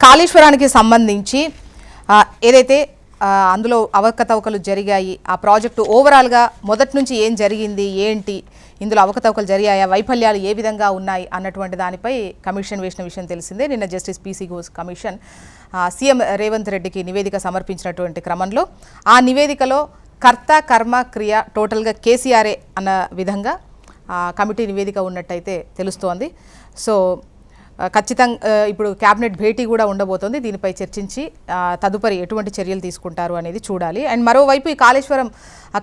కాళేశ్వరానికి సంబంధించి ఏదైతే అందులో అవకతవకలు జరిగాయి, ఆ ప్రాజెక్టు ఓవరాల్గా మొదటి నుంచి ఏం జరిగింది, ఏంటి ఇందులో అవకతవకలు జరిగాయా, వైఫల్యాలు ఏ విధంగా ఉన్నాయి అన్నటువంటి దానిపై కమిషన్ వేసిన విషయం తెలిసిందే. నిన్న justice PC Ghosh commission CM Revanth రెడ్డికి నివేదిక సమర్పించినటువంటి క్రమంలో ఆ నివేదికలో కర్త కర్మ క్రియ టోటల్గా కేసీఆర్ఏ అన్న విధంగా కమిటీ నివేదిక ఉన్నట్టయితే తెలుస్తోంది. సో ఖచ్చితంగా ఇప్పుడు క్యాబినెట్ భేటీ కూడా ఉండబోతోంది. దీనిపై చర్చించి తదుపరి ఎటువంటి చర్యలు తీసుకుంటారు అనేది చూడాలి. అండ్ మరోవైపు ఈ కాళేశ్వరం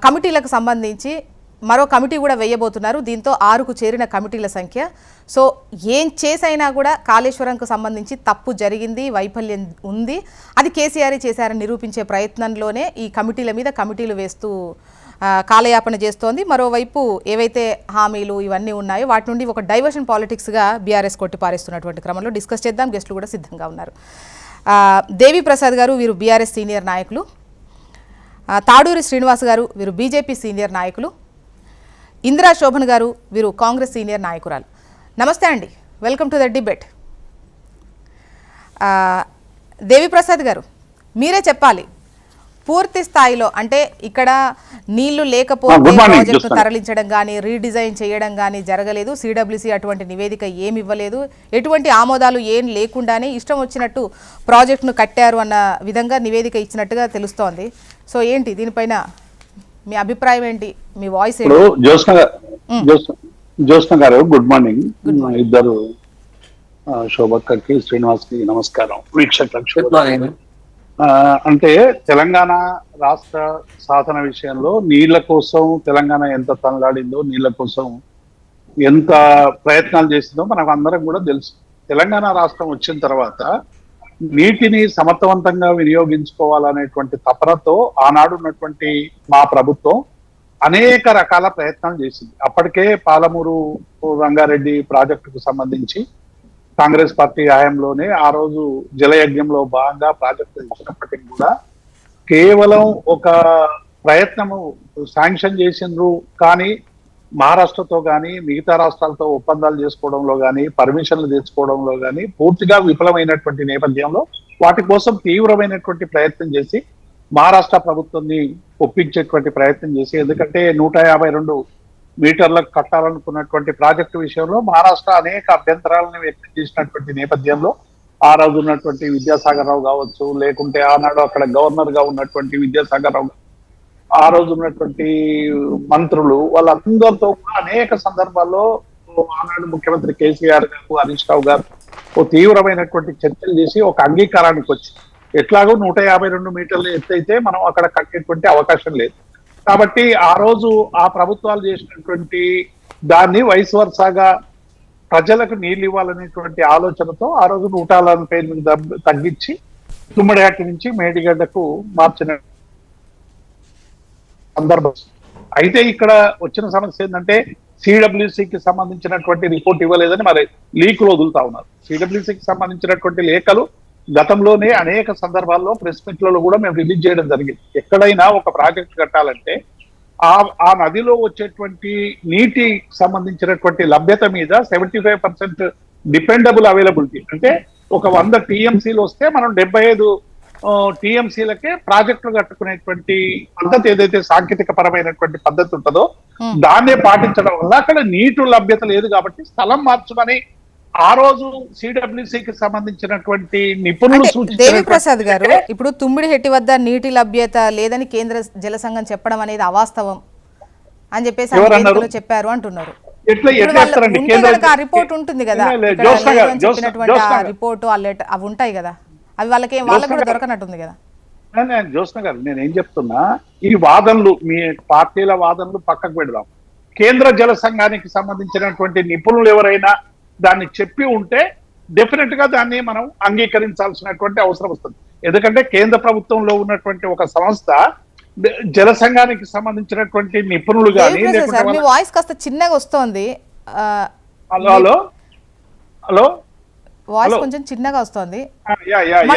కమిటీలకు సంబంధించి మరో కమిటీ కూడా వేయబోతున్నారు. దీంతో 6కు చేరిన కమిటీల సంఖ్య. సో ఏం చేసైనా కూడా కాళేశ్వరంకు సంబంధించి తప్పు జరిగింది, వైఫల్యం ఉంది, అది కేసీఆర్ చేశారని నిరూపించే ప్రయత్నంలోనే ఈ కమిటీల మీద కమిటీలు వేస్తూ కాలయాపన చేస్తోంది. మరోవైపు ఏవైతే హామీలు ఇవన్నీ ఉన్నాయో వాటి నుండి ఒక డైవర్షన్ పాలిటిక్స్గా బీఆర్ఎస్ కొట్టిపారేస్తున్నటువంటి క్రమంలో డిస్కస్ చేద్దాం. గెస్టులు కూడా సిద్ధంగా ఉన్నారు. దేవి ప్రసాద్ గారు, వీరు బీఆర్ఎస్ సీనియర్ నాయకులు. తాడూరి శ్రీనివాస్ గారు, వీరు బీజేపీ సీనియర్ నాయకులు. ఇందిరా శోభన్ గారు, వీరు కాంగ్రెస్ సీనియర్ నాయకురాలు. నమస్తే అండి, వెల్కమ్ టు ద డిబేట్. దేవి ప్రసాద్ గారు, మీరే చెప్పాలి పూర్తి స్థాయిలో, అంటే ఇక్కడ నీళ్లు లేకపోతే ప్రాజెక్టు తరలించడం కానీ రీడిజైన్ చేయడం కానీ జరగలేదు. సిడబ్ల్యూసీ అటువంటి నివేదిక ఏమి ఇవ్వలేదు, ఎటువంటి ఆమోదాలు ఏం లేకుండానే ఇష్టం వచ్చినట్టు ప్రాజెక్టును కట్టారు అన్న విధంగా నివేదిక ఇచ్చినట్టుగా తెలుస్తోంది. సో ఏంటి దీనిపైన మీ అభిప్రాయం ఏంటి, మీ వాయిస్ ఏంటి? జ్యోత్స్న గారు, గుడ్ మార్నింగ్. ఇద్దరు శోభక్కకి శ్రీనివాస్కి నమస్కారం. వీక్షకులకు అంటే తెలంగాణ రాష్ట్ర సాధన విషయంలో నీళ్ల కోసం తెలంగాణ ఎంత తనలాడిందో, నీళ్ల కోసం ఎంత ప్రయత్నాలు చేసిందో మనకు అందరం కూడా తెలుసు. తెలంగాణ రాష్ట్రం వచ్చిన తర్వాత నీటిని సమర్థవంతంగా వినియోగించుకోవాలనేటువంటి తపనతో ఆనాడు ఉన్నటువంటి మా ప్రభుత్వం అనేక రకాల ప్రయత్నాలు చేసింది. అప్పటికే పాలమూరు రంగారెడ్డి ప్రాజెక్టుకు సంబంధించి కాంగ్రెస్ పార్టీ హయాంలోనే ఆ రోజు జలయజ్ఞంలో భాగంగా ప్రాజెక్టు ఇచ్చినప్పటికీ కూడా కేవలం ఒక ప్రయత్నము శాంక్షన్ చేసిండ్రు, కానీ మహారాష్ట్రతో కానీ మిగతా రాష్ట్రాలతో ఒప్పందాలు చేసుకోవడంలో కానీ పర్మిషన్లు తెచ్చుకోవడంలో కానీ పూర్తిగా విఫలమైనటువంటి నేపథ్యంలో వాటి కోసం తీవ్రమైనటువంటి ప్రయత్నం చేసి మహారాష్ట్ర ప్రభుత్వాన్ని ఒప్పించేటువంటి ప్రయత్నం చేసి, ఎందుకంటే 152 మీటర్లకు కట్టాలనుకున్నటువంటి ప్రాజెక్టు విషయంలో మహారాష్ట్ర అనేక అభ్యంతరాలను వ్యక్తం చేసినటువంటి నేపథ్యంలో ఆ రోజు ఉన్నటువంటి విద్యాసాగర్ రావు కావచ్చు, లేకుంటే ఆనాడు అక్కడ గవర్నర్ గా ఉన్నటువంటి విద్యాసాగర్ రావు, ఆ రోజు ఉన్నటువంటి మంత్రులు, వాళ్ళందరితో అనేక సందర్భాల్లో ఆనాడు ముఖ్యమంత్రి కేసీఆర్ గారు, హరీష్ రావు గారు తీవ్రమైనటువంటి చర్చలు చేసి ఒక అంగీకారానికి వచ్చి ఎట్లాగో 152 మీటర్లు ఎత్తైతే మనం అక్కడ కట్టేటువంటి అవకాశం లేదు. కాబట్టి ఆ రోజు ఆ ప్రభుత్వాలు చేసినటువంటి దాన్ని వయసు వరుసగా ప్రజలకు నీళ్ళు ఇవ్వాలనేటువంటి ఆలోచనతో ఆ రోజు 140 తగ్గించి తుమ్మడిహట్టి నుంచి మేడిగడ్డకు మార్చిన సందర్భం. అయితే ఇక్కడ వచ్చిన సమస్య ఏంటంటే సిడబ్ల్యూసీకి సంబంధించినటువంటి రిపోర్ట్ ఇవ్వలేదని మరి లీకులు వదులుతా ఉన్నారు. సిడబ్ల్యూసీకి సంబంధించినటువంటి లేఖలు గతంలోనే అనేక సందర్భాల్లో ప్రెస్ మీట్లలో కూడా మేము రిలీజ్ చేయడం జరిగింది. ఎక్కడైనా ఒక ప్రాజెక్ట్ కట్టాలంటే ఆ నదిలో వచ్చేటువంటి నీటి సంబంధించినటువంటి లభ్యత మీద 75% డిపెండబుల్ అవైలబిలిటీ, అంటే ఒక 100 టీఎంసీలు వస్తే మనం 75 టీఎంసీలకే ప్రాజెక్టులు కట్టుకునేటువంటి పద్ధతి ఏదైతే సాంకేతిక పరమైనటువంటి పద్ధతి ఉంటుందో దాన్నే పాటించడం వల్ల అక్కడ నీటి లభ్యత లేదు. కాబట్టి స్థలం మార్చమని ఆ రోజు సిడబ్ల్యూసీకి సంబంధించినటువంటి నిపుణులు దేవి ప్రసాద్ గారు, ఇప్పుడు తుమ్మిడిహెట్టి వద్ద నీటి లభ్యత లేదని కేంద్ర జల సంఘం చెప్పడం అనేది అవాస్తవం అని చెప్పేసి చెప్పారు అంటున్నారు. రిపోర్ట్ ఉంటుంది కదా, రిపోర్టు అవి ఉంటాయి కదా, అవి వాళ్ళకి కూడా దొరకనట్టుంది కదా. జ్యోత్స్న గారు, నేనేం చెప్తున్నా, ఈ వాదనలు మీ పార్టీల వాదనలు పక్కకు పెడదాం. కేంద్ర జల సంఘానికి సంబంధించినటువంటి నిపుణులు ఎవరైనా దాన్ని చెప్పి ఉంటే డెఫినెట్ గా దాన్ని మనం అంగీకరించాల్సినటువంటి అవసరం వస్తుంది. ఎందుకంటే కేంద్ర ప్రభుత్వంలో ఉన్నటువంటి ఒక సంస్థ జల సంఘానికి సంబంధించినటువంటి నిపుణులు కానీ వాయిస్ కాస్త చిన్నగా వస్తోంది. హలో హలో వాయిస్ కొంచెం చిన్నగా వస్తోంది,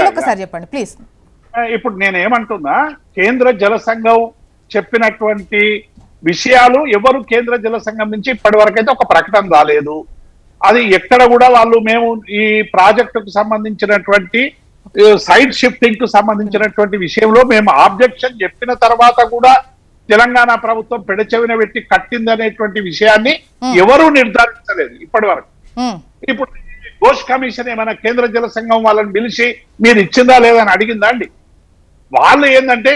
ఒకసారి చెప్పండి ప్లీజ్. ఇప్పుడు నేనేమంటున్నా, కేంద్ర జల సంఘం చెప్పినటువంటి విషయాలు ఎవరు కేంద్ర జల సంఘం నుంచి ఇప్పటి వరకు అయితే ఒక ప్రకటన రాలేదు. అది ఎక్కడ కూడా వాళ్ళు మేము ఈ ప్రాజెక్టుకు సంబంధించినటువంటి సైడ్ షిఫ్టింగ్ కు సంబంధించినటువంటి విషయంలో మేము ఆబ్జెక్షన్ చెప్పిన తర్వాత కూడా తెలంగాణ ప్రభుత్వం పెడచెవిన పెట్టి కట్టిందనేటువంటి విషయాన్ని ఎవరూ నిర్ధారించలేదు ఇప్పటి వరకు. ఇప్పుడు ఘోష్ కమిషన్ ఏమైనా కేంద్ర జల సంఘం వాళ్ళని పిలిచి మీరు ఇచ్చిందా లేదా అని అడిగిందా అండి? వాళ్ళు ఏంటంటే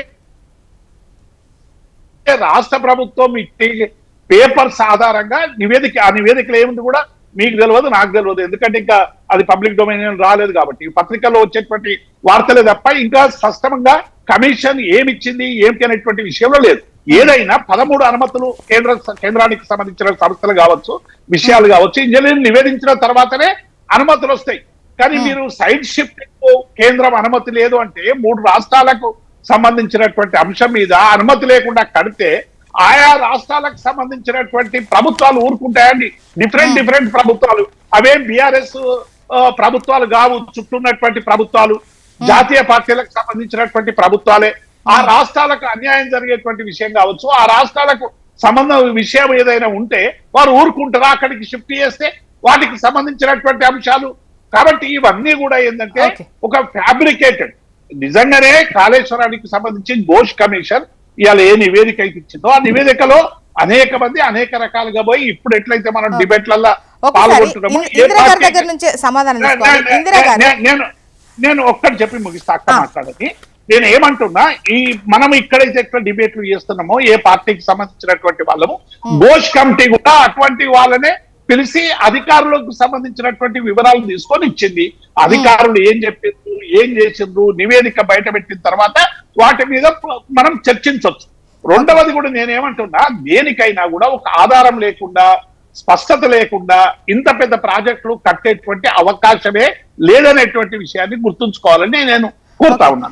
రాష్ట్ర ప్రభుత్వం పేపర్స్ ఆధారంగా ఆ నివేదికలు ఏముంది కూడా మీకు తెలియదు, నాకు తెలియదు. ఎందుకంటే ఇంకా అది పబ్లిక్ డొమైన్ రాలేదు కాబట్టి పత్రికల్లో వచ్చేటువంటి వార్తలే తప్ప ఇంకా స్పష్టంగా కమిషన్ ఏమిచ్చింది ఏమిటి అనేటువంటి విషయంలో లేదు. ఏదైనా 13 అనుమతులు కేంద్రానికి సంబంధించిన సంస్థలు కావచ్చు, విషయాలు కావచ్చు, ఇంజనీరింగ్ నివేదించిన తర్వాతనే అనుమతులు వస్తాయి. కానీ మీరు సైడ్ షిఫ్టింగ్ కేంద్రం అనుమతి లేదు అంటే 3 రాష్ట్రాలకు సంబంధించినటువంటి అంశం మీద అనుమతి లేకుండా కడితే ఆయా రాష్ట్రాలకు సంబంధించినటువంటి ప్రభుత్వాలు ఊరుకుంటాయండి. డిఫరెంట్ ప్రభుత్వాలు, అవేం బీఆర్ఎస్ ప్రభుత్వాలు కావు, చుట్టూ ఉన్నటువంటి ప్రభుత్వాలు జాతీయ పార్టీలకు సంబంధించినటువంటి ప్రభుత్వాలే. ఆ రాష్ట్రాలకు అన్యాయం జరిగేటువంటి విషయం కావచ్చు, ఆ రాష్ట్రాలకు సంబంధం విషయం ఏదైనా ఉంటే వారు ఊరుకుంటారా అక్కడికి షిఫ్ట్ చేస్తే వాటికి సంబంధించినటువంటి అంశాలు. కాబట్టి ఇవన్నీ కూడా ఏంటంటే ఒక ఫ్యాబ్రికేటెడ్. నిజంగానే కాళేశ్వరానికి సంబంధించి ఘోష్ కమిషన్ ఇవాళ ఏ నివేదిక అయితే ఇచ్చిందో ఆ నివేదికలో అనేక మంది అనేక రకాలుగా పోయి ఇప్పుడు ఎట్లయితే మనం డిబేట్లలో పాల్గొంటున్నామో నేను ఒక్కటి చెప్పి ముగిస్తా అక్క మాట్లాడని. నేను ఏమంటున్నా, మనం ఇక్కడైతే ఎట్లా డిబేట్లు చేస్తున్నామో ఏ పార్టీకి సంబంధించినటువంటి వాళ్ళము ఘోష్ కమిటీ కూడా అటువంటి వాళ్ళనే పిలిచి అధికారులకు సంబంధించినటువంటి వివరాలు తీసుకొని ఇచ్చింది. అధికారులు ఏం చెప్పిండ్రు, ఏం చేసిండ్రు, నివేదిక బయట పెట్టిన తర్వాత వాటి మీద మనం చర్చించవచ్చు. రెండవది కూడా నేనేమంటున్నా, దేనికైనా కూడా ఒక ఆధారం లేకుండా, స్పష్టత లేకుండా ఇంత పెద్ద ప్రాజెక్టులు కట్టేటువంటి అవకాశమే లేదనేటువంటి విషయాన్ని గుర్తుంచుకోవాలని నేను కోరుతా ఉన్నాను.